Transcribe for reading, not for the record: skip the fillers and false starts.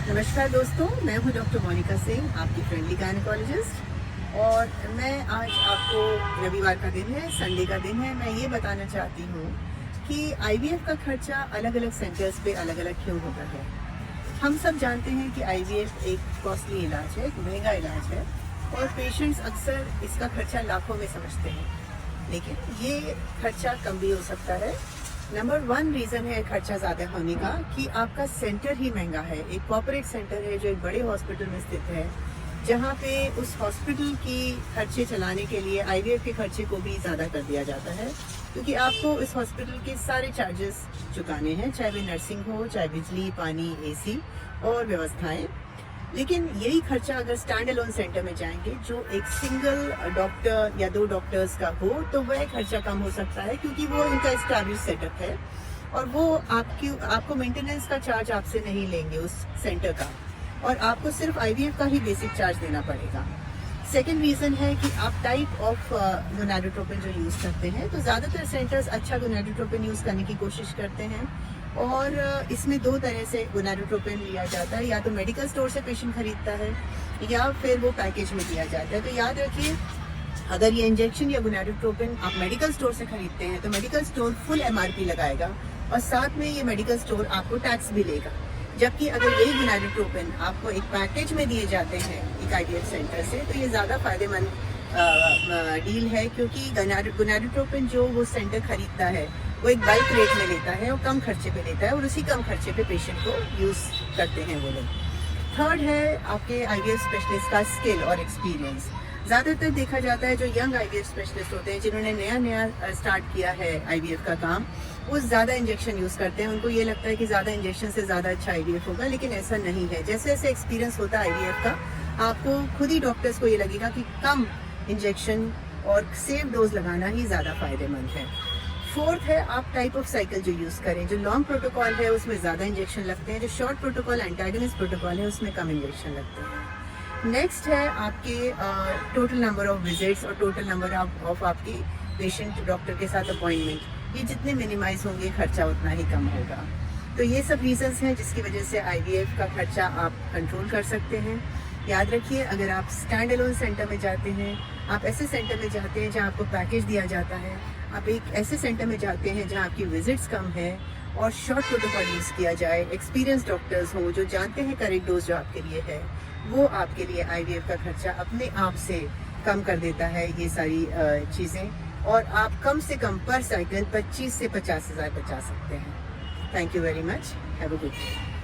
नमस्कार दोस्तों, मैं हूं डॉक्टर मोनिका सिंह, आपकी फ्रेंडली गायनेकोलॉजिस्ट। और मैं आज आपको, रविवार का दिन है, संडे का दिन है, मैं ये बताना चाहती हूँ कि आईवीएफ का खर्चा अलग अलग सेंटर्स पे अलग अलग क्यों होता है। हम सब जानते हैं कि आईवीएफ एक कॉस्टली इलाज है, एक महंगा इलाज है और पेशेंट्स अक्सर इसका खर्चा लाखों में समझते हैं, लेकिन ये खर्चा कम भी हो सकता है। नंबर 1 रीज़न है खर्चा ज़्यादा होने का कि आपका सेंटर ही महंगा है। एक कॉर्पोरेट सेंटर है जो एक बड़े हॉस्पिटल में स्थित है, जहाँ पे उस हॉस्पिटल की खर्चे चलाने के लिए आईवीएफ के खर्चे को भी ज़्यादा कर दिया जाता है, क्योंकि आपको इस हॉस्पिटल के सारे चार्जेस चुकाने हैं, चाहे वे नर्सिंग हो, चाहे बिजली, पानी, एसी और व्यवस्थाएं। लेकिन यही खर्चा अगर स्टैंड अलोन सेंटर में जाएंगे, जो एक सिंगल डॉक्टर या 2 डॉक्टर्स का हो, तो वह खर्चा कम हो सकता है, क्योंकि वो इनका एस्टैब्लिश सेटअप है और वो आपको मेंटेनेंस का चार्ज आपसे नहीं लेंगे उस सेंटर का, और आपको सिर्फ आईवीएफ का ही बेसिक चार्ज देना पड़ेगा। सेकेंड रीज़न है कि आप टाइप ऑफ गोनाडोट्रोपिन जो यूज़ करते हैं, तो ज़्यादातर सेंटर्स अच्छा गोनाडोट्रोपिन यूज़ करने की कोशिश करते हैं। और इसमें 2 तरह से गोनाडोट्रोपिन लिया जाता है, या तो मेडिकल स्टोर से पेशेंट खरीदता है या फिर वो पैकेज में दिया जाता है। तो याद रखिए, अगर ये इंजेक्शन या गोनाडोट्रोपिन आप मेडिकल स्टोर से खरीदते हैं तो मेडिकल स्टोर फुल एमआरपी लगाएगा और साथ में ये मेडिकल स्टोर आपको टैक्स भी लेगा। जबकि अगर यही गोनाडोट्रोपिन आपको एक पैकेज में दिए जाते हैं एक आईवीएफ सेंटर से, तो ये ज़्यादा फायदेमंद डील है, क्योंकि गोनाडोट्रोपिन जो वो सेंटर खरीदता है वो एक बल्क रेट में लेता है और कम खर्चे पे लेता है, और उसी कम खर्चे पे पेशेंट को यूज़ करते हैं वो लोग। थर्ड है आपके आईवीएफ स्पेशलिस्ट का स्किल और एक्सपीरियंस। ज़्यादातर देखा जाता है जो यंग आईवीएफ स्पेशलिस्ट होते हैं, जिन्होंने नया स्टार्ट किया है आईवीएफ का काम, वो ज़्यादा इंजेक्शन यूज़ करते हैं। उनको ये लगता है कि ज़्यादा इंजेक्शन से ज़्यादा अच्छा आईवीएफ होगा, लेकिन ऐसा नहीं है। जैसे जैसे एक्सपीरियंस होता है आईवीएफ का, आपको खुद ही डॉक्टर्स को ये लगेगा कि कम इंजेक्शन और सेफ डोज लगाना ही ज़्यादा फायदेमंद है। फोर्थ है आप टाइप ऑफ साइकिल जो यूज़ करें। जो लॉन्ग प्रोटोकॉल है उसमें ज़्यादा इंजेक्शन लगते हैं, जो शॉर्ट प्रोटोकॉल एंटागनिस्ट प्रोटोकॉल है उसमें कम इंजेक्शन लगते हैं। नेक्स्ट है आपके टोटल नंबर ऑफ विजिट्स और टोटल नंबर ऑफ आपकी पेशेंट डॉक्टर के साथ अपॉइंटमेंट, ये जितने मिनिमाइज होंगे खर्चा उतना ही कम होगा। तो ये सब रीजंस हैं जिसकी वजह से आईवीएफ का खर्चा आप कंट्रोल कर सकते हैं। याद रखिए, अगर आप स्टैंड अलोन सेंटर में जाते हैं, आप ऐसे सेंटर में जाते हैं जहाँ आपको पैकेज दिया जाता है, आप एक ऐसे सेंटर में जाते हैं जहाँ आपकी विजिट्स कम है और शॉर्ट प्रोटोकॉल यूज़ किया जाए, एक्सपीरियंस डॉक्टर्स हों जो जानते हैं करेक्ट डोज जो आपके लिए है, वो आपके लिए आईवीएफ का खर्चा अपने आप से कम कर देता है ये सारी चीज़ें, और आप कम से कम पर साइकिल 25 से 50 हज़ार बचा सकते हैं। Thank you very much. Have a good day.